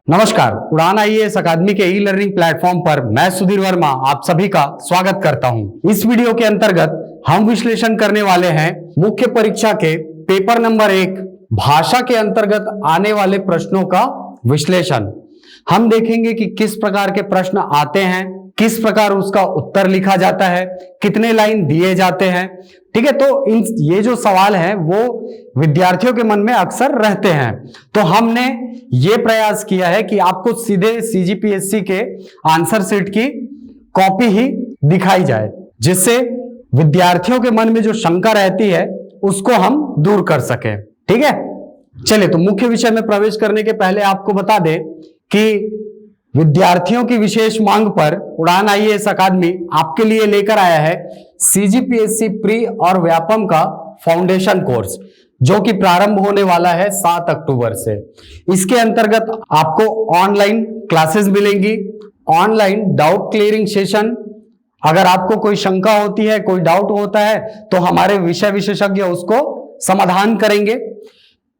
नमस्कार, उड़ान आईएएस अकादमी के ई लर्निंग प्लेटफॉर्म पर मैं सुधीर वर्मा आप सभी का स्वागत करता हूं। इस वीडियो के अंतर्गत हम विश्लेषण करने वाले हैं मुख्य परीक्षा के पेपर नंबर 1 भाषा के अंतर्गत आने वाले प्रश्नों का विश्लेषण। हम देखेंगे कि किस प्रकार के प्रश्न आते हैं, किस प्रकार उसका उत्तर लिखा जाता है, कितने लाइन दिए जाते हैं। ठीक है, तो ये जो सवाल है वो विद्यार्थियों के मन में अक्सर रहते हैं, तो हमने ये प्रयास किया है कि आपको सीधे सीजीपीएससी के आंसर शीट की कॉपी ही दिखाई जाए, जिससे विद्यार्थियों के मन में जो शंका रहती है उसको हम दूर कर सकें। ठीक है, चलिए तो मुख्य विषय में प्रवेश करने के पहले आपको बता दें कि विद्यार्थियों की विशेष मांग पर उड़ान आईएएस अकादमी आपके लिए लेकर आया है सीजीपीएससी प्री और व्यापम का फाउंडेशन कोर्स, जो कि प्रारंभ होने वाला है 7 अक्टूबर से। इसके अंतर्गत आपको ऑनलाइन क्लासेस मिलेंगी, ऑनलाइन डाउट क्लियरिंग सेशन। अगर आपको कोई शंका होती है, कोई डाउट होता है, तो हमारे विषय विशेषज्ञ उसको समाधान करेंगे।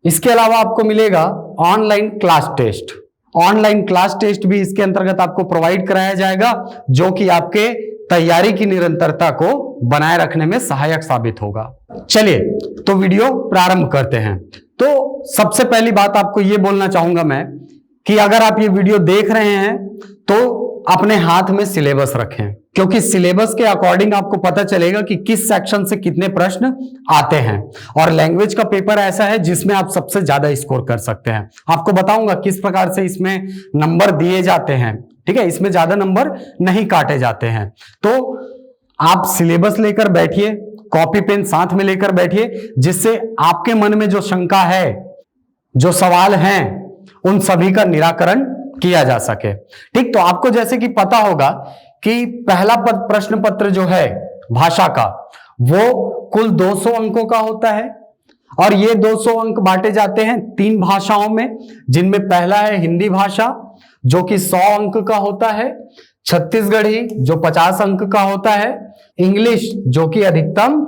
इसके अलावा आपको मिलेगा online class test. Online class test भी इसके अंतर्गत आपको प्रोवाइड कराया जाएगा, जो कि आपके तैयारी की निरंतरता को बनाए रखने में सहायक साबित होगा। चलिए तो वीडियो प्रारंभ करते हैं। तो सबसे पहली बात आपको यह बोलना चाहूंगा मैं कि अगर आप ये वीडियो देख रहे हैं तो अपने हाथ में सिलेबस रखें, क्योंकि सिलेबस के अकॉर्डिंग आपको पता चलेगा कि किस सेक्शन से कितने प्रश्न आते हैं। और लैंग्वेज का पेपर ऐसा है जिसमें आप सबसे ज्यादा स्कोर कर सकते हैं। आपको बताऊंगा किस प्रकार से इसमें नंबर दिए जाते हैं। ठीक है, इसमें ज्यादा नंबर नहीं काटे जाते हैं। तो आप सिलेबस लेकर बैठिए, कॉपी पेन साथ में लेकर बैठिए, जिससे आपके मन में जो शंका है, जो सवाल हैं, उन सभी का निराकरण किया जा सके। ठीक, तो आपको जैसे कि पता होगा कि पहला प्रश्न पत्र जो है भाषा का, वो कुल 200 अंकों का होता है और ये 200 अंक बांटे जाते हैं 3 भाषाओं में, जिनमें पहला है हिंदी भाषा जो कि 100 अंक का होता है, छत्तीसगढ़ी जो 50 अंक का होता है, इंग्लिश जो कि अधिकतम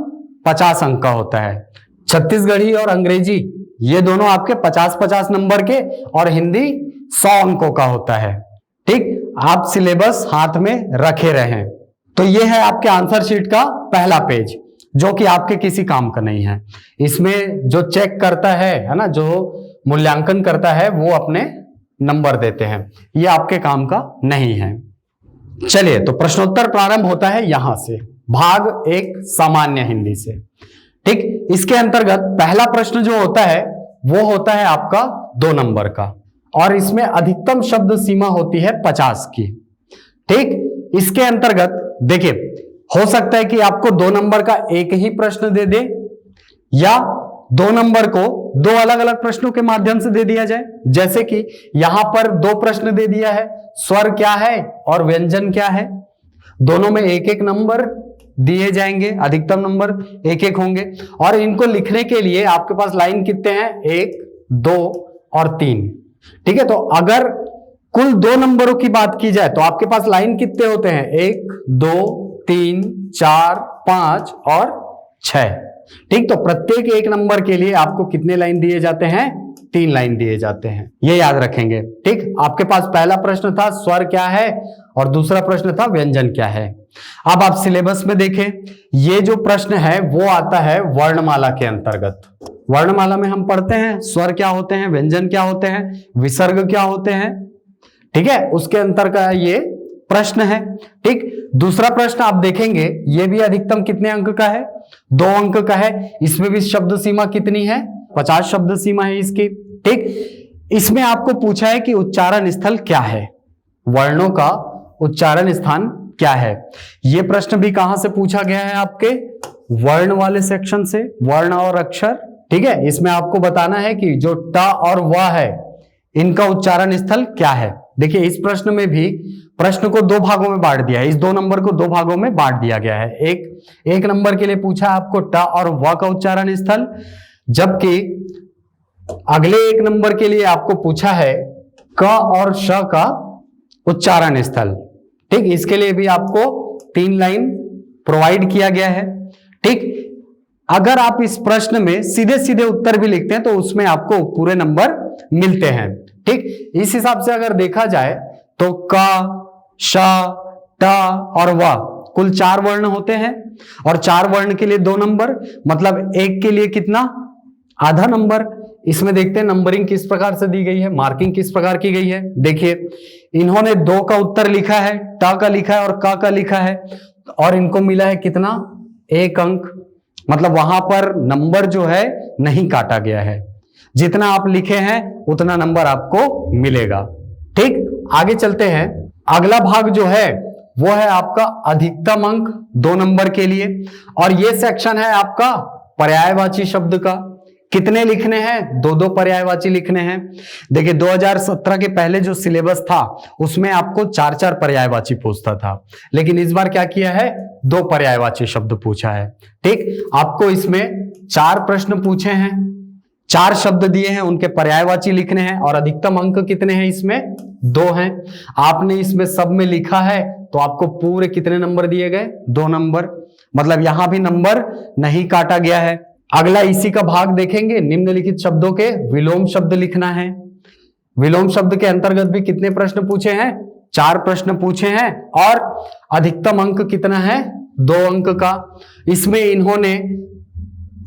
50 अंक का होता है। छत्तीसगढ़ी और अंग्रेजी ये दोनों आपके 50-50 नंबर के और हिंदी 100 अंकों का होता है। ठीक, आप सिलेबस हाथ में रखे रहें। तो ये है आपके आंसर शीट का पहला पेज, जो कि आपके किसी काम का नहीं है। इसमें जो चेक करता है ना, जो मूल्यांकन करता है, वो अपने नंबर देते हैं, ये आपके काम का नहीं है। चलिए तो प्रश्नोत्तर प्रारंभ होता है यहां से, भाग 1 सामान्य हिंदी से। ठीक, इसके अंतर्गत पहला प्रश्न जो होता है वो होता है आपका 2 नंबर का, और इसमें अधिकतम शब्द सीमा होती है 50 की। ठीक, इसके अंतर्गत देखिए, हो सकता है कि आपको 2 नंबर का एक ही प्रश्न दे दे, या 2 नंबर को 2 अलग अलग प्रश्नों के माध्यम से दे दिया जाए। जैसे कि यहां पर 2 प्रश्न दे दिया है, स्वर क्या है और व्यंजन क्या है। दोनों में 1-1 नंबर दिए जाएंगे, अधिकतम नंबर 1-1 होंगे। और इनको लिखने के लिए आपके पास लाइन कितने हैं, 1, 2 और 3। ठीक है, तो अगर कुल 2 नंबरों की बात की जाए तो आपके पास लाइन कितने होते हैं, 1, 2, 3, 4, 5 और 6। ठीक, तो प्रत्येक 1 नंबर के लिए आपको कितने लाइन दिए जाते हैं, 3 लाइन दिए जाते हैं, ये याद रखेंगे। ठीक, आपके पास पहला प्रश्न था स्वर क्या है और दूसरा प्रश्न था व्यंजन क्या है। अब आप सिलेबस में देखें, ये जो प्रश्न है वो आता है वर्णमाला के अंतर्गत। वर्णमाला में हम पढ़ते हैं स्वर क्या होते हैं, व्यंजन क्या होते हैं, विसर्ग क्या होते हैं। ठीक है, उसके अंतर का ये प्रश्न है। ठीक, दूसरा प्रश्न आप देखेंगे, ये भी अधिकतम कितने अंक का है, 2 अंक का है। इसमें भी शब्द सीमा कितनी है, 50 शब्द सीमा है इसकी। ठीक, इसमें आपको पूछा है कि उच्चारण स्थल क्या है, वर्णों का उच्चारण स्थान क्या है। यह प्रश्न भी कहां से पूछा गया है, आपके वर्ण वाले सेक्शन से, वर्ण और अक्षर। ठीक है, इसमें आपको बताना है कि जो ट और व है इनका उच्चारण स्थल क्या है। देखिए, इस प्रश्न में भी प्रश्न को 2 भागों में बांट दिया है, इस 2 नंबर को 2 भागों में बांट दिया गया है। एक नंबर के लिए पूछा आपको ट और व का उच्चारण स्थल, जबकि अगले 1 नंबर के लिए आपको पूछा है क और श का उच्चारण स्थल। ठीक, इसके लिए भी आपको 3 लाइन प्रोवाइड किया गया है। ठीक, अगर आप इस प्रश्न में सीधे सीधे उत्तर भी लिखते हैं तो उसमें आपको पूरे नंबर मिलते हैं। ठीक, इस हिसाब से अगर देखा जाए तो का, शा, टा और वा कुल 4 वर्ण होते हैं और 4 वर्ण के लिए 2 नंबर, मतलब एक के लिए कितना, आधा नंबर। इसमें देखते हैं नंबरिंग किस प्रकार से दी गई है, मार्किंग किस प्रकार की गई है। देखिए इन्होंने 2 का उत्तर लिखा है, टा का लिखा है और का लिखा है और इनको मिला है कितना, 1 अंक। मतलब वहां पर नंबर जो है नहीं काटा गया है, जितना आप लिखे हैं उतना नंबर आपको मिलेगा। ठीक, आगे चलते हैं। अगला भाग जो है वो है आपका अधिकतम अंक 2 नंबर के लिए और ये सेक्शन है आपका पर्यायवाची शब्द का। कितने लिखने हैं, 2 पर्यायवाची लिखने हैं। देखिए 2017 के पहले जो सिलेबस था उसमें आपको 4 पर्यायवाची पूछता था, लेकिन इस बार क्या किया है, 2 पर्यायवाची शब्द पूछा है। ठीक, आपको इसमें 4 प्रश्न पूछे हैं, 4 शब्द दिए हैं, उनके पर्यायवाची लिखने हैं और अधिकतम अंक कितने हैं, इसमें 2 हैं। आपने इसमें सब में लिखा है तो आपको पूरे कितने नंबर दिए गए, 2 नंबर। मतलब यहां भी नंबर नहीं काटा गया है। अगला इसी का भाग देखेंगे, निम्नलिखित शब्दों के विलोम शब्द लिखना है। विलोम शब्द के अंतर्गत भी कितने प्रश्न पूछे हैं, 4 प्रश्न पूछे हैं और अधिकतम अंक कितना है, 2 अंक का। इसमें इन्होंने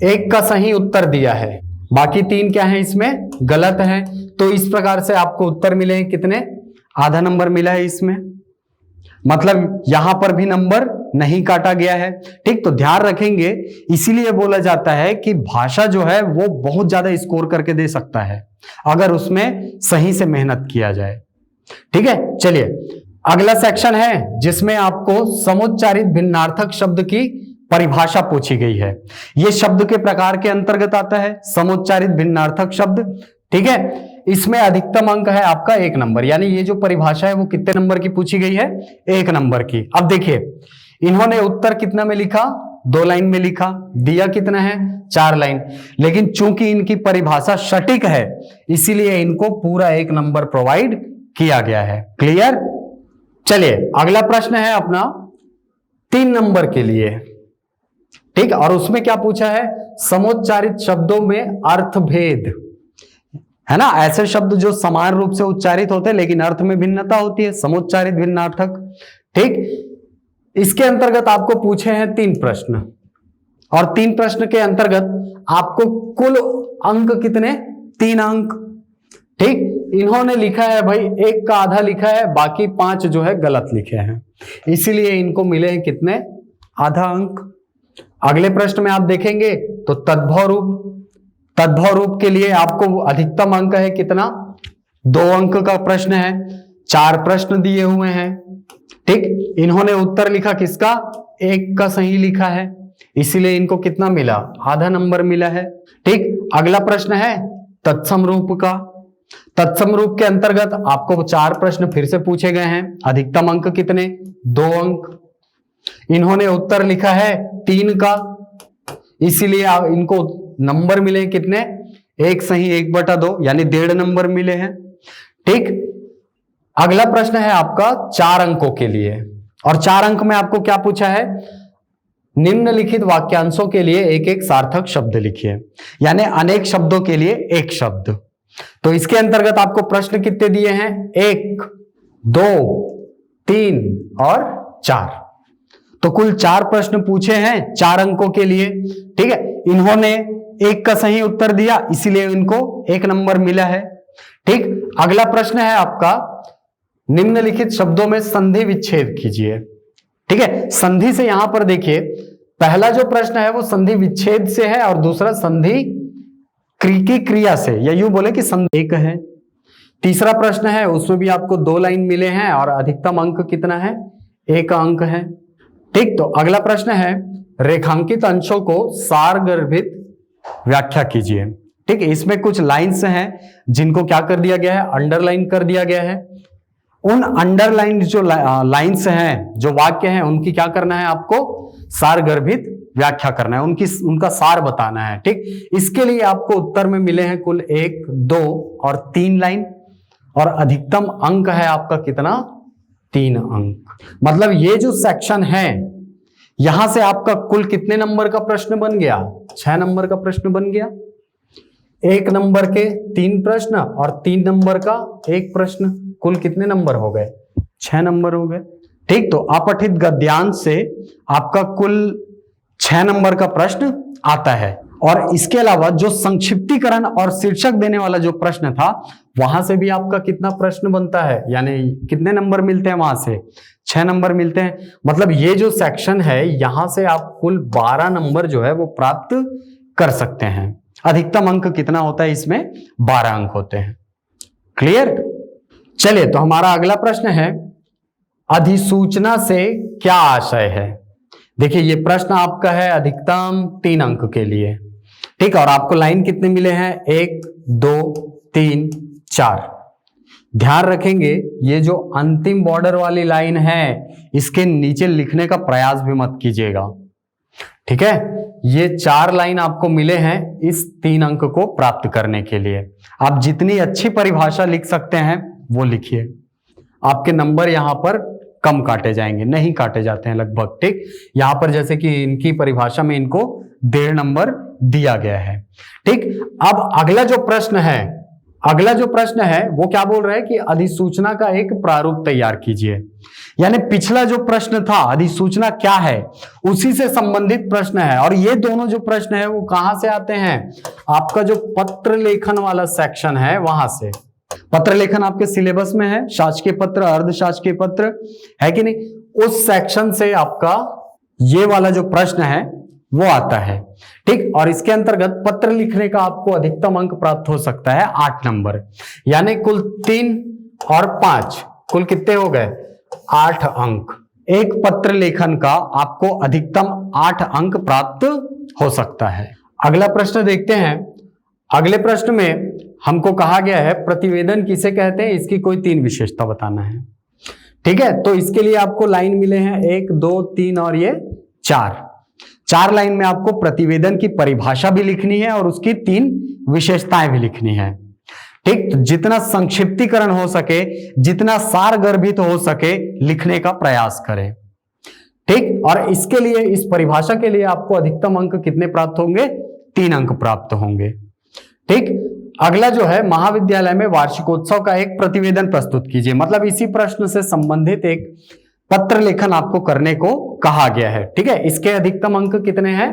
1 का सही उत्तर दिया है, बाकी 3 क्या है इसमें गलत है। तो इस प्रकार से आपको उत्तर मिले हैं कितने, आधा नंबर मिला है इसमें। मतलब यहां पर भी नंबर नहीं काटा गया है। ठीक, तो ध्यान रखेंगे, इसीलिए बोला जाता है कि भाषा जो है वो बहुत ज्यादा स्कोर करके दे सकता है अगर उसमें सही से मेहनत किया जाए। ठीक है, चलिए अगला सेक्शन है जिसमें आपको समुच्चारित भिन्नार्थक शब्द की परिभाषा पूछी गई है। यह शब्द के प्रकार के अंतर्गत आता है, समुच्चारित भिन्नार्थक शब्द। ठीक है, इसमें अधिकतम अंक है आपका 1 नंबर, यानी ये जो परिभाषा है वो कितने नंबर की पूछी गई है, 1 नंबर की। अब देखिए इन्होंने उत्तर कितना में लिखा, 2 लाइन में लिखा, दिया कितना है, 4 लाइन, लेकिन चूंकि इनकी परिभाषा सटीक है इसीलिए इनको पूरा 1 नंबर प्रोवाइड किया गया है। क्लियर। चलिए अगला प्रश्न है अपना 3 नंबर के लिए। ठीक, और उसमें क्या पूछा है, समुच्चारित शब्दों में अर्थभेद, है ना। ऐसे शब्द जो समान रूप से उच्चारित होते हैं लेकिन अर्थ में भिन्नता होती है, समुच्चारित भिन्नार्थक। ठीक, इसके अंतर्गत आपको पूछे हैं 3 प्रश्न और 3 प्रश्न के अंतर्गत आपको कुल अंक कितने, 3 अंक। ठीक, इन्होंने लिखा है भाई 1 का आधा लिखा है, बाकी 5 जो है गलत लिखे हैं, इसीलिए इनको मिले हैं कितने, आधा अंक। अगले प्रश्न में आप देखेंगे तो तद्भव रूप, तद्भव रूप के लिए आपको अधिकतम अंक है कितना, 2 अंक का प्रश्न है। 4 प्रश्न दिए हुए हैं। ठीक, इन्होंने उत्तर लिखा किसका, 1 का सही लिखा है, इसीलिए इनको कितना मिला, आधा नंबर मिला है। ठीक, अगला प्रश्न है तत्सम रूप का। तत्सम रूप के अंतर्गत आपको 4 प्रश्न फिर से पूछे गए हैं, अधिकतम अंक कितने, 2 अंक। इन्होंने उत्तर लिखा है 3 का, इसीलिए इनको नंबर मिले कितने, 1 सही 1/2, यानी 1.5 नंबर मिले हैं। ठीक, अगला प्रश्न है आपका 4 अंकों के लिए और 4 अंक में आपको क्या पूछा है, निम्नलिखित वाक्यांशों के लिए एक सार्थक शब्द लिखिए, यानी अनेक शब्दों के लिए एक शब्द। तो इसके अंतर्गत आपको प्रश्न कितने दिए हैं, 1, 2, 3 और 4। तो कुल 4 प्रश्न पूछे हैं 4 अंकों के लिए। ठीक है, इन्होंने 1 का सही उत्तर दिया इसीलिए इनको 1 नंबर मिला है। ठीक, अगला प्रश्न है आपका निम्नलिखित शब्दों में संधि विच्छेद कीजिए। ठीक है, संधि से यहां पर देखिए, पहला जो प्रश्न है वो संधि विच्छेद से है और दूसरा संधि की क्रिया से, या यूं बोले कि संधि 1 है। तीसरा प्रश्न है उसमें भी आपको 2 लाइन मिले हैं और अधिकतम अंक कितना है, 1 अंक है। ठीक, तो अगला प्रश्न है रेखांकित अंशों को सारगर्भित व्याख्या कीजिए। ठीक है, इसमें कुछ लाइन्स हैं जिनको क्या कर दिया गया है, अंडरलाइन कर दिया गया है। उन अंडरलाइन जो लाइन्स हैं, जो वाक्य हैं, उनकी क्या करना है, आपको सारगर्भित व्याख्या करना है, उनका सार बताना है। ठीक, इसके लिए आपको उत्तर में मिले हैं कुल 1, 2 और 3 लाइन और अधिकतम अंक है आपका कितना, 3 अंक। मतलब ये जो सेक्शन है यहां से आपका कुल कितने नंबर का प्रश्न बन गया, 6 नंबर का प्रश्न बन गया। 1 नंबर के 3 प्रश्न और 3 नंबर का 1 प्रश्न, कुल कितने नंबर हो गए? 6 नंबर हो गए। ठीक, तो अपठित गद्यांश से आपका कुल 6 नंबर का प्रश्न आता है। और इसके अलावा जो संक्षिप्तीकरण और शीर्षक देने वाला जो प्रश्न था, वहां से भी आपका कितना प्रश्न बनता है, यानी कितने नंबर मिलते हैं वहां से? 6 नंबर मिलते हैं। मतलब ये जो सेक्शन है, यहां से आप कुल 12 नंबर जो है वो प्राप्त कर सकते हैं। अधिकतम अंक कितना होता है इसमें? 12 अंक होते हैं। क्लियर? चलिए, तो हमारा अगला प्रश्न है, अधिसूचना से क्या आशय है? देखिए, ये प्रश्न आपका है अधिकतम 3 अंक के लिए। ठीक, और आपको लाइन कितने मिले हैं? 1 2 3 4। ध्यान रखेंगे, ये जो अंतिम बॉर्डर वाली लाइन है, इसके नीचे लिखने का प्रयास भी मत कीजिएगा। ठीक है, ये 4 लाइन आपको मिले हैं इस 3 अंक को प्राप्त करने के लिए। आप जितनी अच्छी परिभाषा लिख सकते हैं वो लिखिए, आपके नंबर यहां पर कम काटे जाएंगे, नहीं काटे जाते हैं लगभग। ठीक, यहां पर जैसे कि इनकी परिभाषा में इनको 1.5 नंबर दिया गया है। ठीक, अब अगला जो प्रश्न है वो क्या बोल रहा है कि अधिसूचना का एक प्रारूप तैयार कीजिए। यानी पिछला जो प्रश्न था अधिसूचना क्या है, उसी से संबंधित प्रश्न है। और ये दोनों जो प्रश्न है वो कहां से आते हैं? आपका जो पत्र लेखन वाला सेक्शन है वहां से। पत्र लेखन आपके सिलेबस में है, शासकीय पत्र, अर्धशासकीय पत्र, है कि नहीं? उस सेक्शन से आपका ये वाला जो प्रश्न है वो आता है। ठीक, और इसके अंतर्गत पत्र लिखने का आपको अधिकतम अंक प्राप्त हो सकता है 8 नंबर, यानी कुल 3 और 5, कुल कितने हो गए? 8 अंक। एक पत्र लेखन का आपको अधिकतम 8 अंक प्राप्त हो सकता है। अगला प्रश्न देखते हैं। अगले प्रश्न में हमको कहा गया है प्रतिवेदन किसे कहते हैं, इसकी कोई 3 विशेषता बताना है। ठीक है, तो इसके लिए आपको लाइन मिले हैं 1 2 3 और ये 4 लाइन में आपको प्रतिवेदन की परिभाषा भी लिखनी है और उसकी 3 विशेषताएं भी लिखनी है। ठीक, तो जितना संक्षिप्तीकरण हो सके, जितना सारगर्भित हो सके लिखने का प्रयास करें। ठीक, और इसके लिए, इस परिभाषा के लिए आपको अधिकतम अंक कितने प्राप्त होंगे? 3 अंक प्राप्त होंगे। ठीक, अगला जो है, महाविद्यालय में वार्षिकोत्सव का एक प्रतिवेदन प्रस्तुत कीजिए। मतलब इसी प्रश्न से संबंधित एक पत्र लेखन आपको करने को कहा गया है। ठीक है, इसके अधिकतम अंक कितने हैं?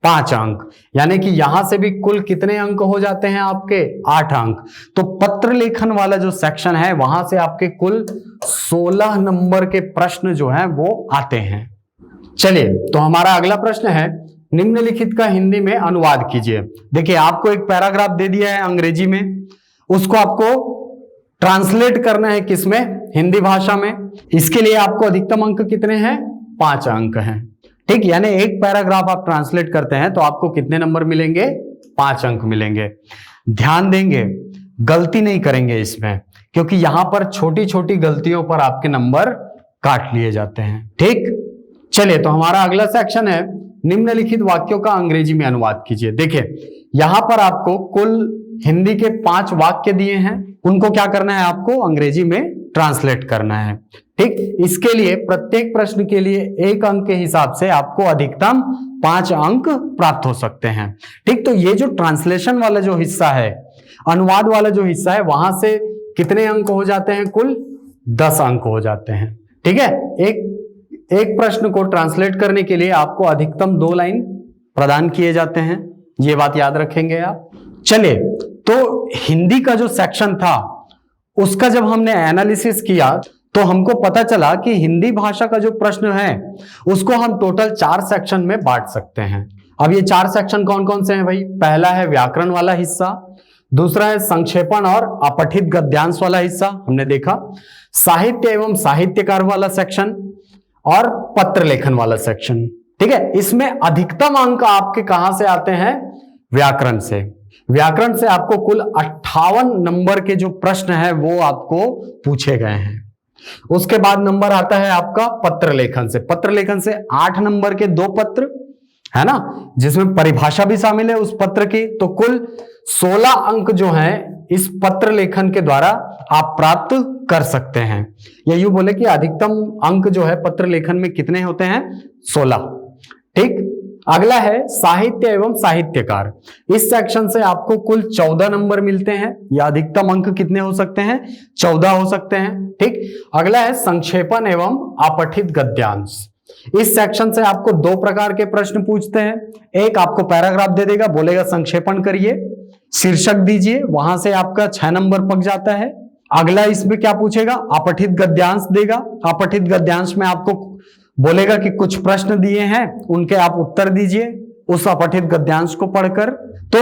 5 अंक, यानी कि यहां से भी कुल कितने अंक हो जाते हैं आपके? 8 अंक। तो पत्र लेखन वाला जो सेक्शन है वहां से आपके कुल 16 नंबर के प्रश्न जो हैं वो आते हैं। चलिए, तो हमारा अगला प्रश्न है, निम्नलिखित का हिंदी में अनुवाद कीजिए। देखिए, आपको एक पैराग्राफ दे दिया है अंग्रेजी में, उसको आपको ट्रांसलेट करना है किसमें? हिंदी भाषा में। इसके लिए आपको अधिकतम अंक कितने हैं? 5 अंक हैं। ठीक, यानी एक पैराग्राफ आप ट्रांसलेट करते हैं तो आपको कितने नंबर मिलेंगे? 5 अंक मिलेंगे। ध्यान देंगे, गलती नहीं करेंगे इसमें, क्योंकि यहां पर छोटी छोटी गलतियों पर आपके नंबर काट लिए जाते हैं। ठीक, चलिए, तो हमारा अगला सेक्शन है, निम्नलिखित वाक्यों का अंग्रेजी में अनुवाद कीजिए। देखिए, यहां पर आपको कुल हिंदी के 5 वाक्य दिए हैं, उनको क्या करना है? आपको अंग्रेजी में ट्रांसलेट करना है। ठीक, इसके लिए प्रत्येक प्रश्न के लिए 1 अंक के हिसाब से आपको अधिकतम 5 अंक प्राप्त हो सकते हैं। ठीक, तो ये जो ट्रांसलेशन वाला जो हिस्सा है, अनुवाद वाला जो हिस्सा है, वहां से कितने अंक हो जाते हैं? कुल 10 अंक हो जाते हैं। ठीक है, एक प्रश्न को ट्रांसलेट करने के लिए आपको अधिकतम 2 लाइन प्रदान किए जाते हैं, ये बात याद रखेंगे आप। चलिए, तो हिंदी का जो सेक्शन था उसका जब हमने एनालिसिस किया तो हमको पता चला कि हिंदी भाषा का जो प्रश्न है उसको हम टोटल 4 सेक्शन में बांट सकते हैं। अब ये 4 सेक्शन कौन कौन से हैं भाई? पहला है व्याकरण वाला हिस्सा, दूसरा है संक्षेपण और अपठित गद्यांश वाला हिस्सा, हमने देखा, साहित्य एवं साहित्यकार वाला सेक्शन और पत्र लेखन वाला सेक्शन। ठीक है, इसमें अधिकतम अंक आपके कहां से आते हैं? व्याकरण से। व्याकरण से आपको कुल 58 नंबर के जो प्रश्न है वो आपको पूछे गए हैं। उसके बाद नंबर आता है आपका पत्र लेखन से। पत्र लेखन से 8 नंबर के 2 पत्र, है ना, जिसमें परिभाषा भी शामिल है उस पत्र की। तो कुल 16 अंक जो हैं इस पत्र लेखन के द्वारा आप प्राप्त कर सकते हैं। या यूं बोले कि अधिकतम अंक जो है पत्र लेखन में कितने होते हैं? 16। ठीक, अगला है साहित्य एवं साहित्यकार। इस सेक्शन से आपको कुल 14 नंबर मिलते हैं, या अधिकतम अंक कितने हो सकते हैं, 14 हो सकते हैं। ठीक, अगला है संक्षेपण एवं अपठित गद्यांश। इस सेक्शन से आपको दो प्रकार के प्रश्न पूछते हैं। एक आपको पैराग्राफ दे देगा, बोलेगा संक्षेपण करिए, शीर्षक दीजिए, वहां से आपका 6 नंबर पक जाता है। अगला इसमें क्या पूछेगा, अपठित गद्यांश देगा। अपठित गद्यांश में आपको बोलेगा कि कुछ प्रश्न दिए हैं, उनके आप उत्तर दीजिए उस अपठित गद्यांश को पढ़कर। तो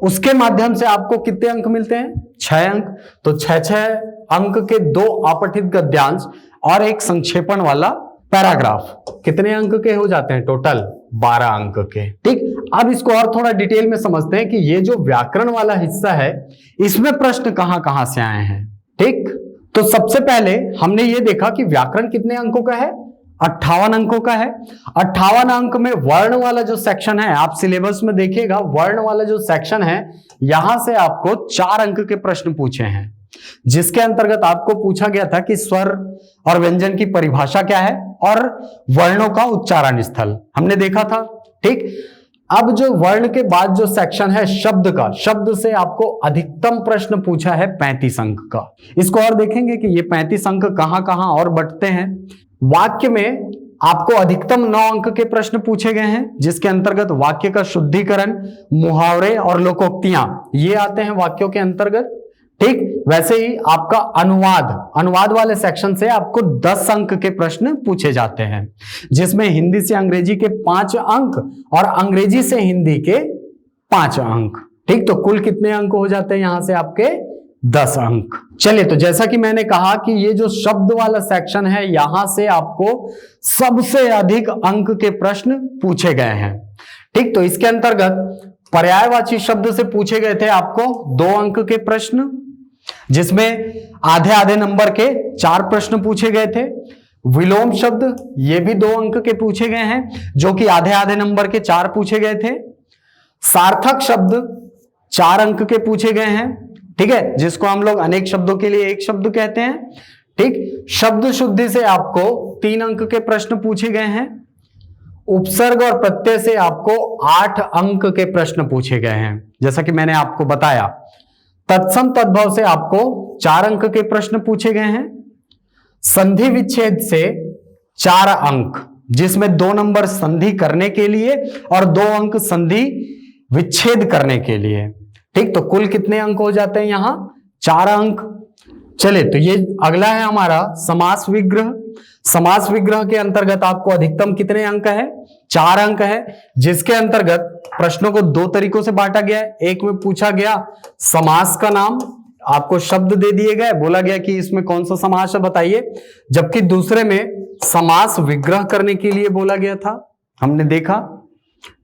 उसके माध्यम से आपको कितने अंक मिलते हैं, 6 अंक। तो 6 अंक के 2 अपठित गद्यांश और एक संक्षेपण वाला पैराग्राफ कितने अंक के हो जाते हैं, टोटल 12 अंक के। ठीक, अब इसको और थोड़ा डिटेल में समझते हैं कि ये जो व्याकरण वाला हिस्सा है इसमें प्रश्न कहां कहां से आए हैं। ठीक, तो सबसे पहले हमने ये देखा कि व्याकरण कितने अंकों का है, 58 अंकों का है। 58 अंक में वर्ण वाला जो सेक्शन है, आप सिलेबस में देखिएगा, वर्ण वाला जो सेक्शन है यहां से आपको 4 अंक के प्रश्न पूछे हैं, जिसके अंतर्गत आपको पूछा गया था कि स्वर और व्यंजन की परिभाषा क्या है और वर्णों का उच्चारण स्थल हमने देखा था। ठीक, अब जो वर्ण के बाद जो सेक्शन है शब्द का, शब्द से आपको अधिकतम प्रश्न पूछा है 35 अंक का। इसको और देखेंगे कि ये 35 अंक कहां कहां और बंटते हैं। वाक्य में आपको अधिकतम 9 अंक के प्रश्न पूछे गए हैं, जिसके अंतर्गत वाक्य का शुद्धिकरण, मुहावरे और लोकोक्तियां ये आते हैं वाक्यों के अंतर्गत। ठीक, वैसे ही आपका अनुवाद वाले सेक्शन से आपको 10 अंक के प्रश्न पूछे जाते हैं, जिसमें हिंदी से अंग्रेजी के 5 अंक और अंग्रेजी से हिंदी के 5 अंक। ठीक, तो कुल कितने अंक हो जाते हैं यहां से आपके 10 अंक। चलिए, तो जैसा कि मैंने कहा कि ये जो शब्द वाला सेक्शन है यहां से आपको सबसे अधिक अंक के प्रश्न पूछे गए हैं। ठीक, तो इसके अंतर्गत पर्यायवाची शब्द से पूछे गए थे आपको 2 अंक के प्रश्न, जिसमें आधे आधे नंबर के 4 प्रश्न पूछे गए थे। विलोम शब्द ये भी 2 अंक के पूछे गए हैं, जो कि आधे आधे नंबर के 4 पूछे गए थे। सार्थक शब्द 4 अंक के पूछे गए हैं, ठीक है, जिसको हम लोग अनेक शब्दों के लिए एक शब्द कहते हैं। ठीक, शब्द शुद्धि से आपको 3 अंक के प्रश्न पूछे गए हैं। उपसर्ग और प्रत्यय से आपको 8 अंक के प्रश्न पूछे गए हैं, जैसा कि मैंने आपको बताया। तत्सम तद्भव से आपको 4 अंक के प्रश्न पूछे गए हैं। संधि विच्छेद से 4 अंक, जिसमें 2 नंबर संधि करने के लिए और 2 अंक संधि विच्छेद करने के लिए। ठीक, तो कुल कितने अंक हो जाते हैं यहां, 4 अंक। चले, तो ये अगला है हमारा समास विग्रह। समास विग्रह के अंतर्गत आपको अधिकतम कितने अंक है, 4 अंक है, जिसके अंतर्गत प्रश्नों को 2 तरीकों से बांटा गया है। एक में पूछा गया समास का नाम, आपको शब्द दे दिए गए, बोला गया कि इसमें कौन सा समास है बताइए, जबकि दूसरे में समास विग्रह करने के लिए बोला गया था, हमने देखा।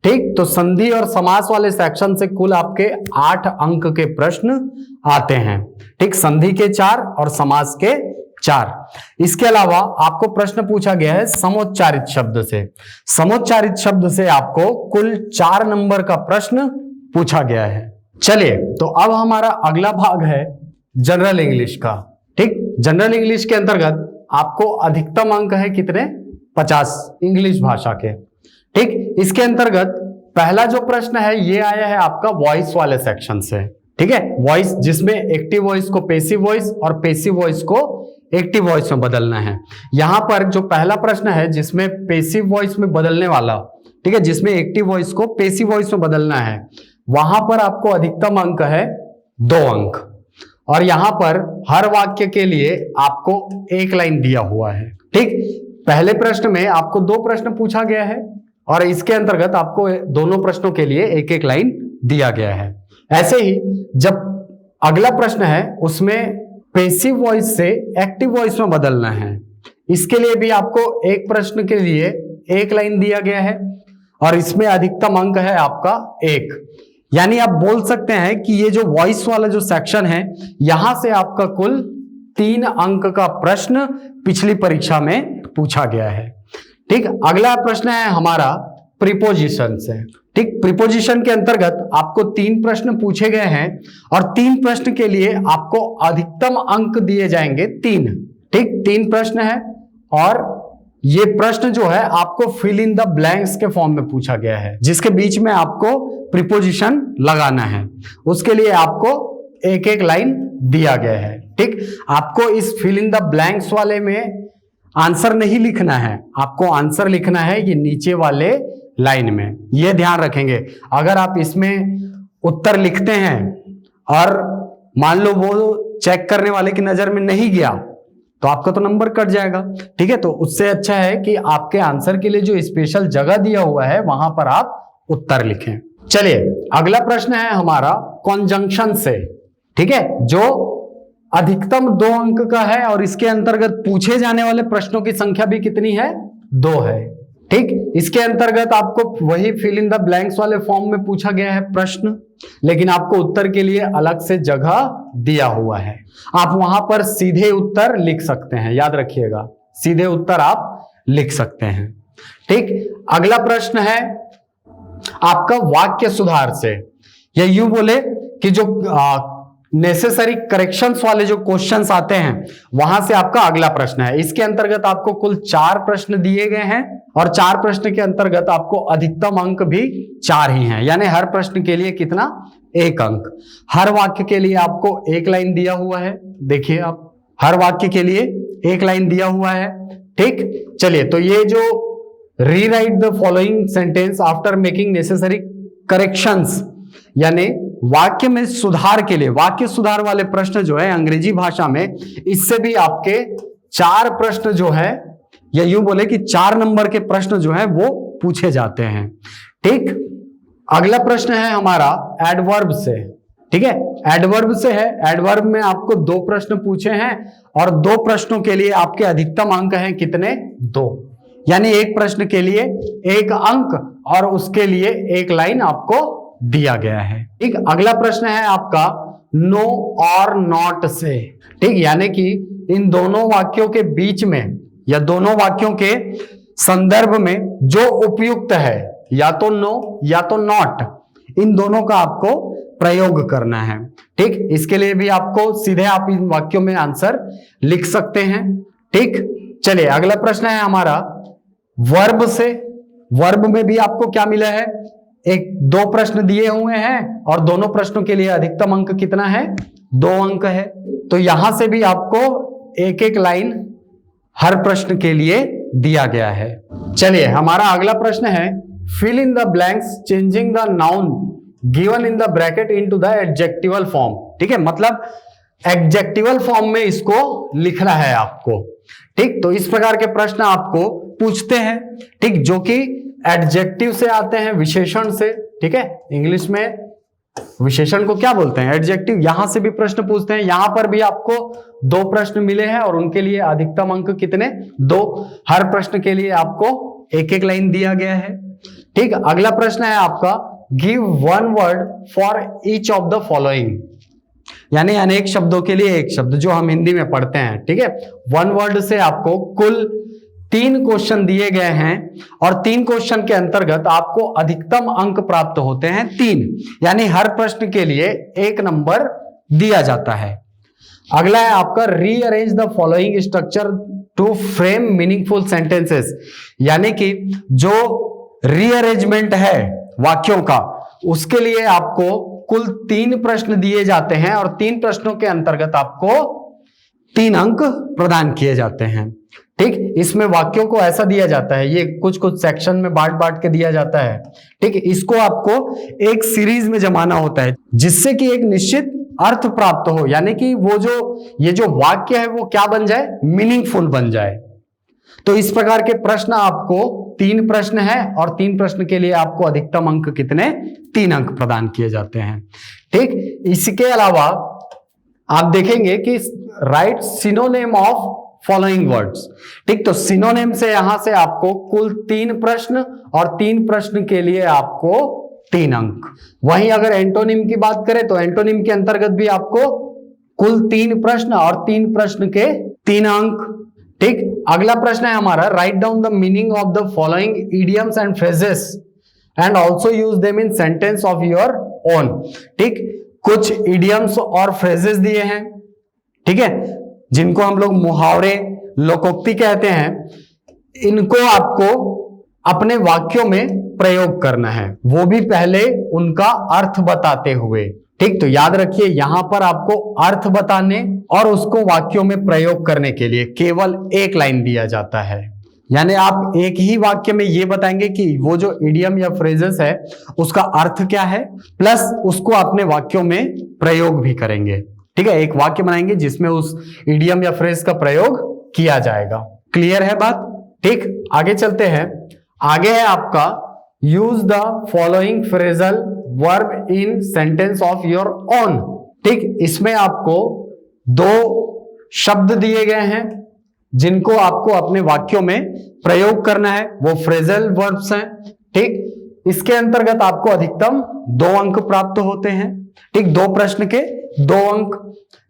ठीक, तो संधि और समास वाले सेक्शन से कुल आपके 8 अंक के प्रश्न आते हैं। ठीक, संधि के 4 और समास के 4। इसके अलावा आपको प्रश्न पूछा गया है समोच्चारित शब्द से। समोच्चारित शब्द से आपको कुल 4 नंबर का प्रश्न पूछा गया है। चलिए, तो अब हमारा अगला भाग है जनरल इंग्लिश का। ठीक, जनरल इंग्लिश के अंतर्गत आपको अधिकतम अंक है कितने, 50 इंग्लिश भाषा के। ठीक, इसके अंतर्गत पहला जो प्रश्न है ये आया है आपका वॉइस वाले सेक्शन से। ठीक है, वॉइस, जिसमें एक्टिव वॉइस को पैसिव वॉइस और पैसिव वॉइस को एक्टिव वॉइस में बदलना है। यहां पर जो पहला प्रश्न है जिसमें पैसिव वॉइस में बदलने वाला, ठीक है, जिसमें एक्टिव वॉइस को पैसिव वॉइस में बदलना है, वहां पर आपको अधिकतम अंक है 2 अंक। और यहां पर हर वाक्य के लिए आपको 1 लाइन दिया हुआ है। ठीक, पहले प्रश्न में आपको 2 प्रश्न पूछा गया है और इसके अंतर्गत आपको दोनों प्रश्नों के लिए 1-1 लाइन दिया गया है। ऐसे ही जब अगला प्रश्न है उसमें पैसिव वॉइस से एक्टिव वॉइस में बदलना है, इसके लिए भी आपको एक प्रश्न के लिए 1 लाइन दिया गया है और इसमें अधिकतम अंक है आपका 1। यानी आप बोल सकते हैं कि ये जो वॉइस वाला जो सेक्शन है यहां से आपका कुल 3 अंक का प्रश्न पिछली परीक्षा में पूछा गया है। ठीक, अगला प्रश्न है हमारा प्रीपोजिशन से। ठीक, प्रीपोजिशन के अंतर्गत आपको 3 प्रश्न पूछे गए हैं और 3 प्रश्न के लिए आपको अधिकतम अंक दिए जाएंगे 3। ठीक, 3 प्रश्न है और ये प्रश्न जो है आपको फिल इन द ब्लैंक्स के फॉर्म में पूछा गया है, जिसके बीच में आपको प्रीपोजिशन लगाना है। उसके लिए आपको एक एक लाइन दिया गया है। ठीक, आपको इस फिल इन द ब्लैंक्स वाले में आंसर नहीं लिखना है, आपको आंसर लिखना है ये नीचे वाले लाइन में। ये ध्यान रखेंगे, अगर आप इसमें उत्तर लिखते हैं और मान लो वो चेक करने वाले की नजर में नहीं गया तो आपका तो नंबर कट जाएगा। ठीक है, तो उससे अच्छा है कि आपके आंसर के लिए जो स्पेशल जगह दिया हुआ है वहां पर आप उत्तर लिखें। चलिए अगला प्रश्न है हमारा कॉन्जंक्शन से। ठीक है, जो अधिकतम 2 अंक का है और इसके अंतर्गत पूछे जाने वाले प्रश्नों की संख्या भी कितनी है? 2 है। ठीक, इसके अंतर्गत आपको वही फिल इन द ब्लैंक्स वाले फॉर्म में पूछा गया है प्रश्न, लेकिन आपको उत्तर के लिए अलग से जगह दिया हुआ है। आप वहां पर सीधे उत्तर लिख सकते हैं, याद रखिएगा, सीधे उत्तर आप लिख सकते हैं। ठीक, अगला प्रश्न है आपका वाक्य सुधार से, या यूं बोले कि जो नेसेसरी करेक्शंस वाले जो क्वेश्चंस आते हैं वहां से आपका अगला प्रश्न है। इसके अंतर्गत आपको कुल 4 प्रश्न दिए गए हैं और 4 प्रश्न के अंतर्गत आपको अधिकतम अंक भी 4 ही हैं, यानी हर प्रश्न के लिए कितना? 1 अंक। हर वाक्य के लिए आपको 1 लाइन दिया हुआ है। देखिए आप, हर वाक्य के लिए 1 लाइन दिया हुआ है। ठीक, चलिए तो ये जो rewrite the following sentence after making necessary corrections, यानी वाक्य में सुधार के लिए, वाक्य सुधार वाले प्रश्न जो है अंग्रेजी भाषा में, इससे भी आपके 4 प्रश्न जो है, या यूं बोले कि 4 नंबर के प्रश्न जो है वो पूछे जाते हैं। ठीक, अगला प्रश्न है हमारा एडवर्ब से। ठीक है, एडवर्ब से है। एडवर्ब में आपको 2 प्रश्न पूछे हैं और 2 प्रश्नों के लिए आपके अधिकतम अंक हैं कितने? 2, यानी एक प्रश्न के लिए 1 अंक और उसके लिए 1 लाइन आपको दिया गया है। ठीक, अगला प्रश्न है आपका नो और नॉट से। ठीक, यानी कि इन दोनों वाक्यों के बीच में या दोनों वाक्यों के संदर्भ में जो उपयुक्त है, या तो नो या तो नॉट, इन दोनों का आपको प्रयोग करना है। ठीक, इसके लिए भी आपको सीधे आप इन वाक्यों में आंसर लिख सकते हैं। ठीक, चलिए अगला प्रश्न है हमारा वर्ब से। वर्ब में भी आपको क्या मिला है? 2 प्रश्न दिए हुए हैं और दोनों प्रश्नों के लिए अधिकतम अंक कितना है? 2 अंक है। तो यहां से भी आपको 1-1 लाइन हर प्रश्न के लिए दिया गया है। चलिए हमारा अगला प्रश्न है fill in the blanks changing the noun given in the bracket into the adjectival form. ठीक है, मतलब एडजेक्टिवल फॉर्म में इसको लिखना है आपको। ठीक, तो इस प्रकार के प्रश्न आपको पूछते हैं। ठीक, जो कि एडजेक्टिव से आते हैं, विशेषण से। ठीक है, इंग्लिश में विशेषण को क्या बोलते हैं? एडजेक्टिव। यहां से भी प्रश्न पूछते हैं। यहां पर भी आपको 2 प्रश्न मिले हैं और उनके लिए अधिकतम अंक कितने? 2। हर प्रश्न के लिए आपको 1-1 लाइन दिया गया है। ठीक, अगला प्रश्न है आपका give 1 word for each of the following, यानी अनेक शब्दों के लिए 1 शब्द, जो हम हिंदी में पढ़ते हैं। ठीक है, 1 वर्ड से आपको कुल 3 क्वेश्चन दिए गए हैं और 3 क्वेश्चन के अंतर्गत आपको अधिकतम अंक प्राप्त होते हैं 3, यानी हर प्रश्न के लिए 1 नंबर दिया जाता है। अगला है आपका rearrange the following structure to frame meaningful sentences, यानी कि जो रीअरेंजमेंट है वाक्यों का, उसके लिए आपको कुल 3 प्रश्न दिए जाते हैं और 3 प्रश्नों के अंतर्गत आपको 3 अंक प्रदान किए जाते हैं। ठीक, इसमें वाक्यों को ऐसा दिया जाता है, ये कुछ कुछ सेक्शन में बांट बांट के दिया जाता है। ठीक, इसको आपको एक सीरीज में जमाना होता है जिससे कि एक निश्चित अर्थ प्राप्त हो, यानी कि वो जो ये जो वाक्य है वो क्या बन जाए? मीनिंगफुल बन जाए। तो इस प्रकार के प्रश्न आपको 3 प्रश्न है और 3 प्रश्न के लिए आपको अधिकतम अंक कितने? 3 अंक प्रदान किए जाते हैं। ठीक, इसके अलावा आप देखेंगे कि right synonym of following words. ठीक, तो सिनोनिम से यहां से आपको कुल 3 प्रश्न और 3 प्रश्न के लिए आपको 3 अंक। वहीं अगर एंटोनिम की बात करें तो एंटोनिम के अंतर्गत भी आपको कुल 3 प्रश्न और 3 प्रश्न के 3 अंक। ठीक, अगला प्रश्न है हमारा write down the meaning of the following idioms and phrases and also use them in sentence of your own. ठीक, कुछ इडियम्स और फ्रेजेस दिए हैं। ठीक है, जिनको हम लोग मुहावरे, लोकोक्ति कहते हैं। इनको आपको अपने वाक्यों में प्रयोग करना है, वो भी पहले उनका अर्थ बताते हुए। ठीक, तो याद रखिए यहां पर आपको अर्थ बताने और उसको वाक्यों में प्रयोग करने के लिए केवल एक लाइन दिया जाता है। यानी आप एक ही वाक्य में ये बताएंगे कि वो जो इडियम या फ्रेजेस है उसका अर्थ क्या है, प्लस उसको अपने वाक्यों में प्रयोग भी करेंगे। ठीक है, एक वाक्य बनाएंगे जिसमें उस इडियम या फ्रेज का प्रयोग किया जाएगा। क्लियर है बात? ठीक, आगे चलते हैं। आगे है आपका use the following phrasal verb in sentence of your own. ठीक, इसमें आपको दो शब्द दिए गए हैं जिनको आपको अपने वाक्यों में प्रयोग करना है, वो फ्रेजल वर्ब्स हैं। ठीक, इसके अंतर्गत आपको अधिकतम 2 अंक प्राप्त होते हैं। ठीक, 2 प्रश्न के 2 अंक।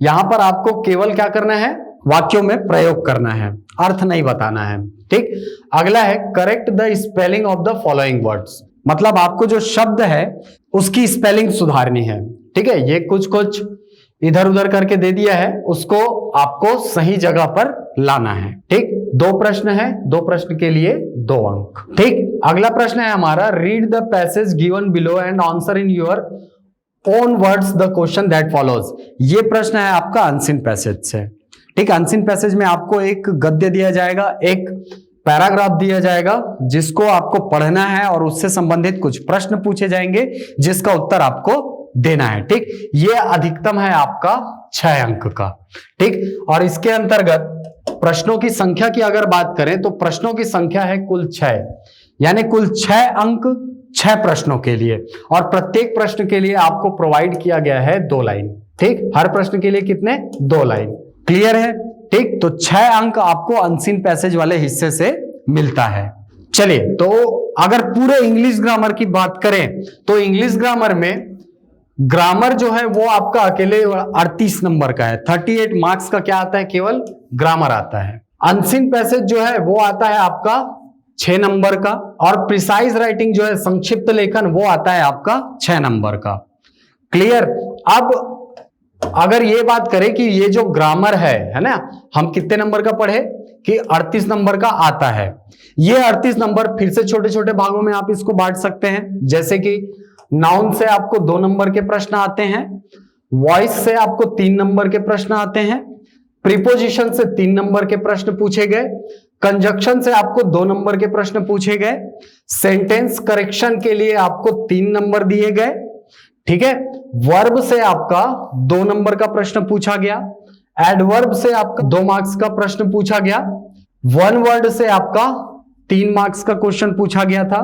यहां पर आपको केवल क्या करना है, वाक्यों में प्रयोग करना है, अर्थ नहीं बताना है। ठीक, अगला है correct the spelling of the following words. मतलब आपको जो शब्द है उसकी स्पेलिंग सुधारनी है। ठीक है, ये कुछ इधर उधर करके दे दिया है, उसको आपको सही जगह पर लाना है। ठीक, 2 प्रश्न है, 2 प्रश्न के लिए 2 अंक। ठीक, अगला प्रश्न है हमारा read the passage given below and answer in your own words the question that follows. ये प्रश्न है आपका अनसीन पैसेज से। ठीक, अनसीन पैसेज में आपको एक गद्य दिया जाएगा, एक पैराग्राफ दिया जाएगा जिसको आपको पढ़ना है और उससे संबंधित कुछ प्रश्न पूछे जाएंगे जिसका उत्तर आपको देना है। ठीक, ये अधिकतम है आपका 6 अंक का। ठीक, और इसके अंतर्गत प्रश्नों की संख्या की अगर बात करें तो प्रश्नों की संख्या है कुल 6, यानी कुल 6 अंक 6 प्रश्नों के लिए, और प्रत्येक प्रश्न के लिए आपको प्रोवाइड किया गया है 2 लाइन। ठीक, हर प्रश्न के लिए कितने, 2 लाइन। क्लियर है? ठीक, तो 6 अंक आपको अनसीन पैसेज वाले हिस्से से मिलता है। चलिए, तो अगर पूरे इंग्लिश ग्रामर की बात करें तो इंग्लिश ग्रामर में ग्रामर जो है वो आपका अकेले 38 नंबर का है। 38 मार्क्स का क्या आता है, केवल ग्रामर आता है। अनसीन पैसेज जो है वो आता है आपका 6 नंबर का, और प्रिसाइज राइटिंग जो है संक्षिप्त लेखन वो आता है आपका 6 नंबर का। क्लियर? अब अगर ये बात करें कि ये जो ग्रामर है ना, हम कितने नंबर का पढ़े कि 38 नंबर का आता है। ये 38 नंबर फिर से छोटे छोटे भागों में आप इसको बांट सकते हैं। जैसे कि नाउन से आपको 2 नंबर के प्रश्न आते हैं, वॉइस से आपको 3 नंबर के प्रश्न आते हैं, प्रीपोजिशन से 3 नंबर के प्रश्न पूछे गए, कंजक्शन से आपको 2 नंबर के प्रश्न पूछे गए, सेंटेंस करेक्शन के लिए आपको 3 नंबर दिए गए। ठीक है, वर्ब से आपका 2 नंबर का प्रश्न पूछा गया, एडवर्ब से आपका 2 मार्क्स का प्रश्न पूछा गया, वन वर्ड से आपका 3 मार्क्स का क्वेश्चन पूछा गया था,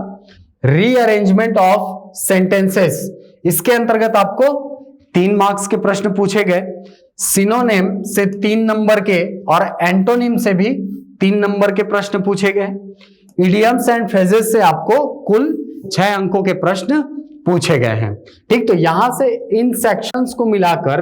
रीअरेंजमेंट ऑफ सेंटेंसेस इसके अंतर्गत आपको 3 मार्क्स के प्रश्न पूछे गए, सिनोनिम से 3 नंबर के और एंटोनिम से भी 3 नंबर के प्रश्न पूछे गए, इडियम्स एंड फ्रेजेस से आपको कुल 6 अंकों के प्रश्न पूछे गए हैं। ठीक, तो यहां से इन सेक्शंस को मिलाकर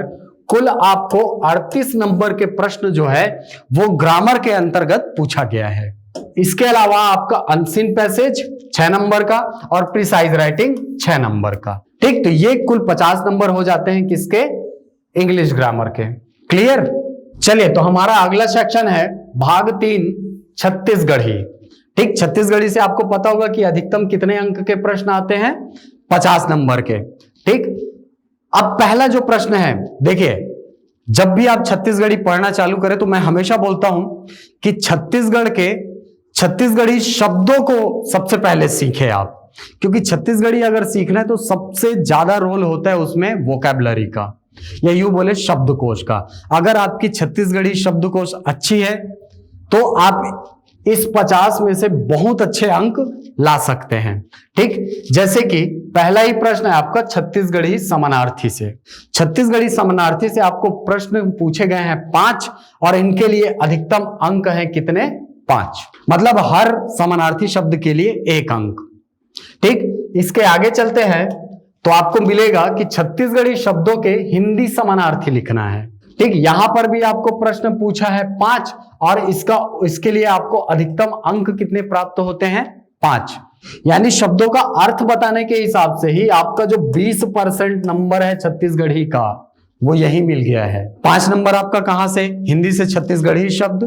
कुल आपको 38 नंबर के प्रश्न जो है वो ग्रामर के अंतर्गत पूछा गया है। इसके अलावा आपका अनसीन पैसेज 6 नंबर का और प्रिसाइज राइटिंग 6 नंबर का। ठीक, तो ये कुल 50 नंबर हो जाते हैं किसके, इंग्लिश ग्रामर के। क्लियर? चलिए, तो हमारा अगला सेक्शन है भाग 3 छत्तीसगढ़ी। ठीक, छत्तीसगढ़ी से आपको पता होगा कि अधिकतम कितने अंक के प्रश्न आते हैं, 50 नंबर के। ठीक, अब पहला जो प्रश्न है, देखिए जब भी आप छत्तीसगढ़ी पढ़ना चालू करें तो मैं हमेशा बोलता हूं कि छत्तीसगढ़ी शब्दों को सबसे पहले सीखें आप, क्योंकि छत्तीसगढ़ी अगर सीखना है तो सबसे ज्यादा रोल होता है उसमें वोकैबुलरी का, या यूं बोले शब्दकोश का। अगर आपकी छत्तीसगढ़ी शब्दकोश अच्छी है तो आप इस 50 में से बहुत अच्छे अंक ला सकते हैं। ठीक, जैसे कि पहला ही प्रश्न है आपका छत्तीसगढ़ी समानार्थी से। छत्तीसगढ़ी समानार्थी से आपको प्रश्न पूछे गए हैं 5 और इनके लिए अधिकतम अंक हैं कितने, 5। मतलब हर समानार्थी शब्द के लिए 1 अंक। ठीक, इसके आगे चलते हैं तो आपको मिलेगा कि छत्तीसगढ़ी शब्दों के हिंदी समानार्थी लिखना है। ठीक, यहां पर भी आपको प्रश्न पूछा है 5 और इसके लिए आपको अधिकतम अंक कितने प्राप्त होते हैं, 5। यानी शब्दों का अर्थ बताने के हिसाब से ही आपका जो 20% नंबर है छत्तीसगढ़ी का वो यही मिल गया है। 5 नंबर आपका कहां से, हिंदी से छत्तीसगढ़ी शब्द,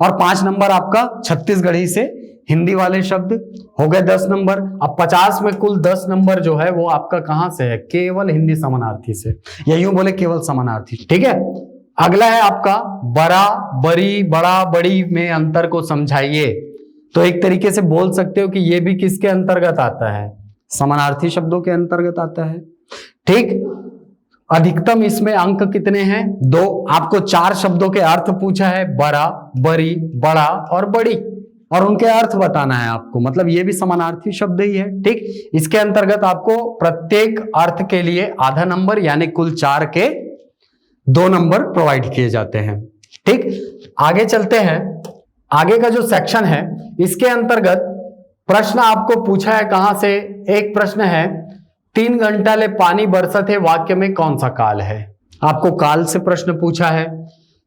और 5 नंबर आपका छत्तीसगढ़ी से हिंदी वाले शब्द हो गए 10 नंबर। अब 50 में कुल 10 नंबर जो है वो आपका कहां से है, केवल हिंदी समानार्थी से, या यूं बोले केवल समानार्थी। ठीक है, अगला है आपका बड़ा बड़ी, बड़ा बड़ी में अंतर को समझाइए। तो एक तरीके से बोल सकते हो कि ये भी किसके अंतर्गत आता है, समानार्थी शब्दों के अंतर्गत आता है। ठीक, अधिकतम इसमें अंक कितने हैं, 2। आपको 4 शब्दों के अर्थ पूछा है, बड़ा, बड़ी, बड़ा और बड़ी, और उनके अर्थ बताना है आपको, मतलब ये भी समानार्थी शब्द ही है। ठीक, इसके अंतर्गत आपको प्रत्येक अर्थ के लिए आधा नंबर यानी कुल 4 के 2 नंबर प्रोवाइड किए जाते हैं। ठीक, आगे चलते हैं। आगे का जो सेक्शन है इसके अंतर्गत प्रश्न आपको पूछा है कहां से, एक प्रश्न है 3 घंटा ले पानी बरसत है वाक्य में कौन सा काल है। आपको काल से प्रश्न पूछा है।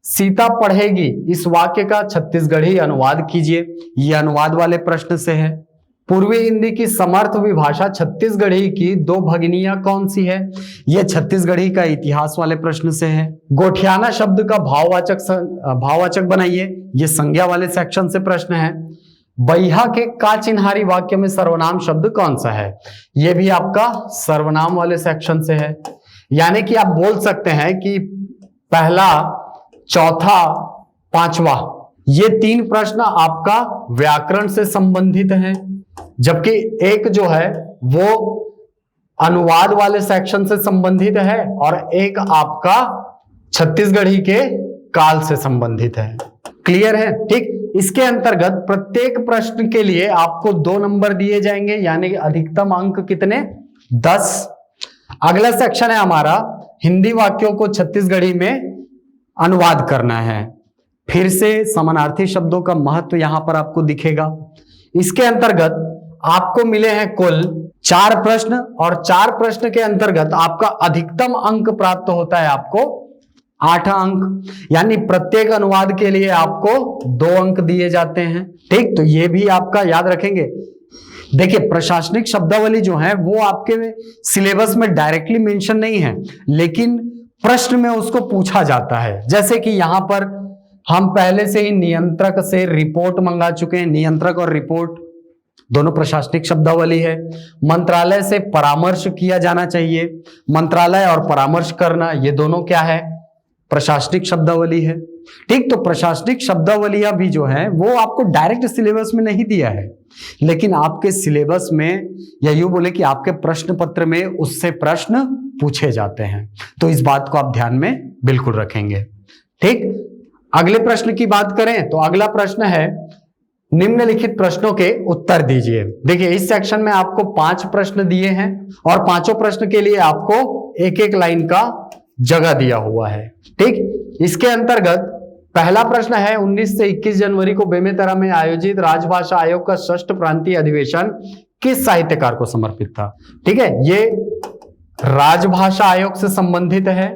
सीता पढ़ेगी इस वाक्य का छत्तीसगढ़ी अनुवाद कीजिए, यह अनुवाद वाले प्रश्न से है। पूर्वी हिंदी की समर्थ विभाषा छत्तीसगढ़ी की 2 भगिनियां कौन सी है, यह छत्तीसगढ़ी का इतिहास वाले प्रश्न से है। गोठियाना शब्द का भाववाचक बनाइए, यह संज्ञा वाले सेक्शन से प्रश्न है। बैहा के का चिन्हारी वाक्य में सर्वनाम शब्द कौन सा है, यह भी आपका सर्वनाम वाले सेक्शन से है। यानी कि आप बोल सकते हैं कि पहला, चौथा, पांचवा, ये 3 प्रश्न आपका व्याकरण से संबंधित हैं, जबकि एक जो है वो अनुवाद वाले सेक्शन से संबंधित है और एक आपका छत्तीसगढ़ी के काल से संबंधित है। क्लियर है? ठीक, इसके अंतर्गत प्रत्येक प्रश्न के लिए आपको 2 नंबर दिए जाएंगे, यानी कि अधिकतम अंक कितने, 10। अगला सेक्शन है हमारा हिंदी वाक्यों को छत्तीसगढ़ी में अनुवाद करना है। फिर से समानार्थी शब्दों का महत्व यहां पर आपको दिखेगा। इसके अंतर्गत आपको मिले हैं कुल 4 प्रश्न, और 4 प्रश्न के अंतर्गत आपका अधिकतम अंक प्राप्त होता है आपको 8 अंक, यानी प्रत्येक अनुवाद के लिए आपको 2 अंक दिए जाते हैं। ठीक, तो ये भी आपका याद रखेंगे। देखिए, प्रशासनिक शब्दावली जो है वो आपके सिलेबस में डायरेक्टली मेंशन नहीं है, लेकिन प्रश्न में उसको पूछा जाता है। जैसे कि यहां पर हम पहले से ही नियंत्रक से रिपोर्ट मंगा चुके हैं, नियंत्रक और रिपोर्ट दोनों प्रशासनिक शब्दावली है। मंत्रालय से परामर्श किया जाना चाहिए, मंत्रालय और परामर्श करना, ये दोनों क्या है, प्रशासनिक शब्दावली है। ठीक, तो प्रशासनिक शब्दावलियां भी जो है वो आपको डायरेक्ट सिलेबस में नहीं दिया है, लेकिन आपके सिलेबस में, या यूं बोले कि आपके प्रश्न पत्र में उससे प्रश्न पूछे जाते हैं। तो इस बात को आप ध्यान में बिल्कुल रखेंगे। ठीक, अगले प्रश्न की बात करें तो अगला प्रश्न है निम्नलिखित प्रश्नों के उत्तर दीजिए। देखिए, इस सेक्शन में आपको 5 प्रश्न दिए हैं और 5 प्रश्न के लिए आपको एक लाइन का जगह दिया हुआ है। ठीक, इसके अंतर्गत पहला प्रश्न है 19 से 21 जनवरी को बेमेतरा में आयोजित राजभाषा आयोग का 6ठ प्रांतीय अधिवेशन किस साहित्यकार को समर्पित था। ठीक है, ये राजभाषा आयोग से संबंधित है।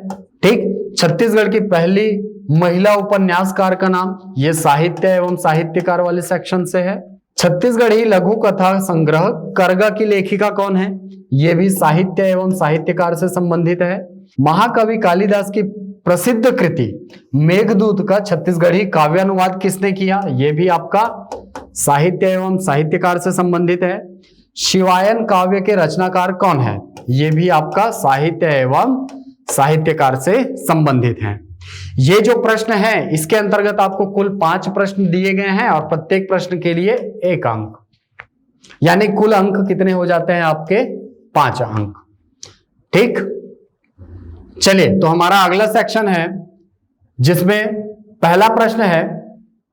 ठीक, छत्तीसगढ़ की पहली महिला उपन्यासकार का नाम, ये साहित्य एवं साहित्यकार वाले सेक्शन से है। छत्तीसगढ़ी लघु कथा संग्रह करगा की लेखिका कौन है, ये भी साहित्य एवं साहित्यकार से संबंधित है। महाकवि कालिदास की प्रसिद्ध कृति मेघदूत का छत्तीसगढ़ी काव्यानुवाद किसने किया, यह भी आपका साहित्य एवं साहित्यकार से संबंधित है। शिवायन काव्य के रचनाकार कौन है, यह भी आपका साहित्य एवं साहित्यकार से संबंधित है। ये जो प्रश्न है इसके अंतर्गत आपको कुल 5 प्रश्न दिए गए हैं और प्रत्येक प्रश्न के लिए 1 अंक, यानी कुल अंक कितने हो जाते हैं आपके 5 अंक। ठीक, चलिए, तो हमारा अगला सेक्शन है जिसमें पहला प्रश्न है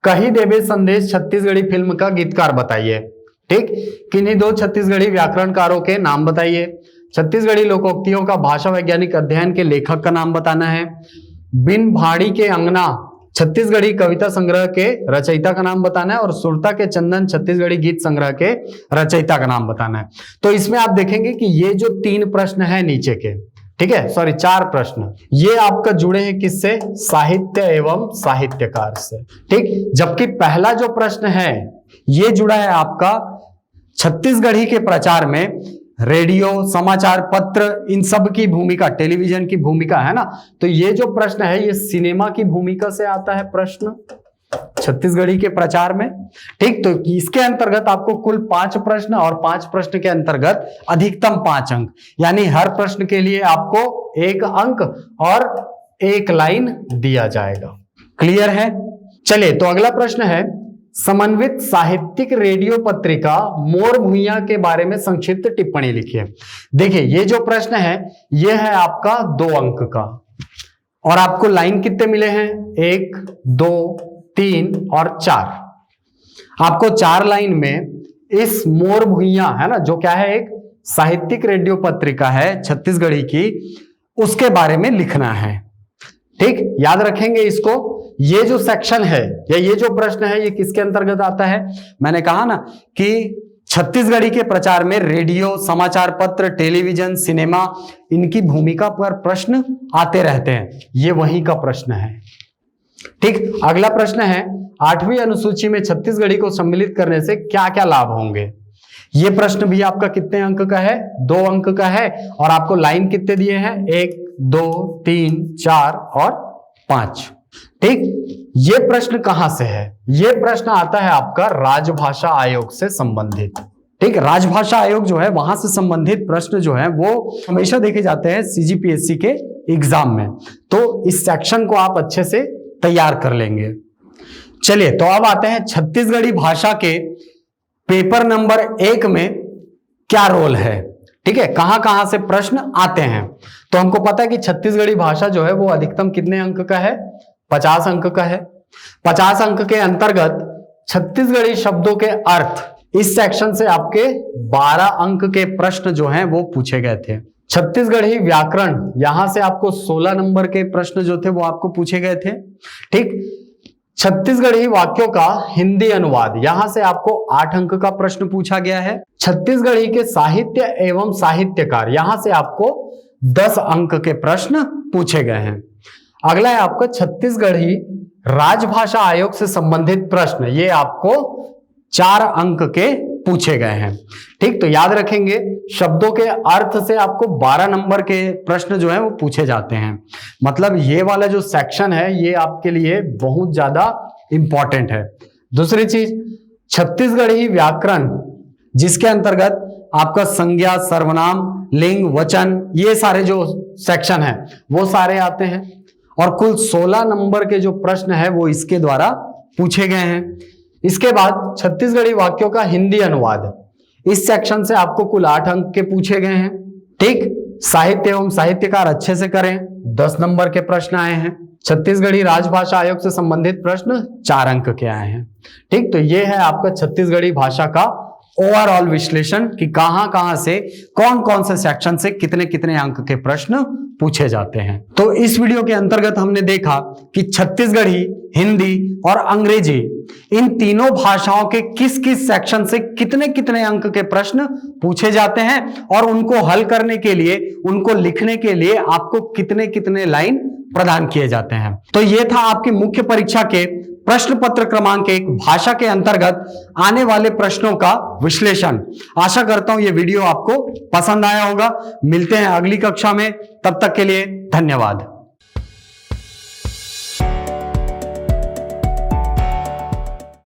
कही देवे संदेश छत्तीसगढ़ी फिल्म का गीतकार बताइए। ठीक, किन्हीं 2 छत्तीसगढ़ी व्याकरणकारों के नाम बताइए। छत्तीसगढ़ी लोकोक्तियों का भाषा वैज्ञानिक अध्ययन के लेखक का नाम बताना है। बिन भाड़ी के अंगना छत्तीसगढ़ी कविता संग्रह के रचयिता का नाम बताना है, और सुरता के चंदन छत्तीसगढ़ी गीत संग्रह के रचयिता का नाम बताना है। तो इसमें आप देखेंगे कि ये जो 3 प्रश्न है नीचे के, ठीक है, सॉरी 4 प्रश्न, ये आपका जुड़े हैं किससे, साहित्य एवं साहित्यकार से। ठीक, जबकि पहला जो प्रश्न है ये जुड़ा है आपका छत्तीसगढ़ी के प्रचार में रेडियो, समाचार पत्र, इन सब की भूमिका, टेलीविजन की भूमिका है ना। तो ये जो प्रश्न है ये सिनेमा की भूमिका से आता है प्रश्न। छत्तीसगढ़ी के प्रचार में। ठीक, तो इसके अंतर्गत आपको कुल 5 प्रश्न और 5 प्रश्न के अंतर्गत अधिकतम 5 अंक, यानी हर प्रश्न के लिए आपको 1 अंक और 1 लाइन दिया जाएगा। क्लियर है? चलिए, तो अगला प्रश्न है, समन्वित साहित्यिक रेडियो पत्रिका मोर भुइयां के बारे में संक्षिप्त टिप्पणी लिखिए। देखिए, ये जो प्रश्न है ये है आपका 2 अंक का, और आपको लाइन कितने मिले हैं? 1, 2, 3 और 4। आपको 4 लाइन में इस मोर भुइयां है ना, जो क्या है, एक साहित्यिक रेडियो पत्रिका है छत्तीसगढ़ी की, उसके बारे में लिखना है। ठीक, याद रखेंगे इसको। ये जो सेक्शन है या ये जो प्रश्न है ये किसके अंतर्गत आता है? मैंने कहा ना कि छत्तीसगढ़ी के प्रचार में रेडियो, समाचार पत्र, टेलीविजन, सिनेमा, इनकी भूमिका पर प्रश्न आते रहते हैं। ये वही का प्रश्न है। ठीक, अगला प्रश्न है, 8वीं अनुसूची में छत्तीसगढ़ी को सम्मिलित करने से क्या क्या लाभ होंगे? ये प्रश्न भी आपका कितने अंक का है? 2 अंक का है, और आपको लाइन कितने दिए हैं? 1, 2, 3, 4 और 5। ठीक, ये प्रश्न कहां से है? ये प्रश्न आता है आपका राजभाषा आयोग से संबंधित। ठीक, राजभाषा आयोग जो है वहां से संबंधित प्रश्न जो है वो हमेशा देखे जाते हैं सीजीपीएससी के एग्जाम में, तो इस सेक्शन को आप अच्छे से तैयार कर लेंगे। चलिए, तो अब आते हैं छत्तीसगढ़ी भाषा के पेपर नंबर 1 में क्या रोल है। ठीक है, कहां कहां से प्रश्न आते हैं? तो हमको पता है कि छत्तीसगढ़ी भाषा जो है वो अधिकतम कितने अंक का है? 50 अंक का है। 50 अंक के अंतर्गत छत्तीसगढ़ी शब्दों के अर्थ, इस सेक्शन से आपके 12 अंक के प्रश्न जो हैं वो पूछे गए थे। छत्तीसगढ़ी व्याकरण, यहां से आपको 16 नंबर के प्रश्न जो थे वो आपको पूछे गए थे। ठीक, छत्तीसगढ़ी वाक्यों का हिंदी अनुवाद, यहां से आपको 8 अंक का प्रश्न पूछा गया है। छत्तीसगढ़ी के साहित्य एवं साहित्यकार, यहां से आपको 10 अंक के प्रश्न पूछे गए हैं। अगला है आपका छत्तीसगढ़ी राजभाषा आयोग से संबंधित प्रश्न, ये आपको 4 अंक के पूछे गए हैं। ठीक, तो याद रखेंगे शब्दों के अर्थ से आपको 12 नंबर के प्रश्न जो है वो पूछे जाते हैं। मतलब ये वाला जो सेक्शन है ये आपके लिए बहुत ज्यादा इंपॉर्टेंट है। दूसरी चीज, छत्तीसगढ़ी व्याकरण, जिसके अंतर्गत आपका संज्ञा, सर्वनाम, लिंग, वचन, ये सारे जो सेक्शन है वो सारे आते हैं, और कुल 16 नंबर के जो प्रश्न है वो इसके द्वारा पूछे गए हैं। इसके बाद छत्तीसगढ़ी वाक्यों का हिंदी अनुवाद, इस सेक्शन से आपको कुल 8 अंक के पूछे गए हैं। ठीक, साहित्य एवं साहित्यकार अच्छे से करें, 10 नंबर के प्रश्न आए हैं। छत्तीसगढ़ी राजभाषा आयोग से संबंधित प्रश्न 4 अंक के आए हैं। ठीक, तो ये है आपका छत्तीसगढ़ी भाषा का ओवरऑल विश्लेषण कि कहां कहां से कौन कौन से सेक्शन से कितने कितने अंक के प्रश्न पूछे जाते हैं। तो इस वीडियो के अंतर्गत हमने देखा कि छत्तीसगढ़ी, हिंदी और अंग्रेजी, इन तीनों भाषाओं के किस किस सेक्शन से कितने कितने अंक के प्रश्न पूछे जाते हैं, और उनको हल करने के लिए, उनको लिखने के लिए आपको कितने कितने लाइन प्रदान किए जाते हैं। तो यह था आपकी मुख्य परीक्षा के प्रश्न पत्र क्रमांक 1 भाषा के अंतर्गत आने वाले प्रश्नों का विश्लेषण। आशा करता हूं यह वीडियो आपको पसंद आया होगा। मिलते हैं अगली कक्षा में, तब तक के लिए धन्यवाद।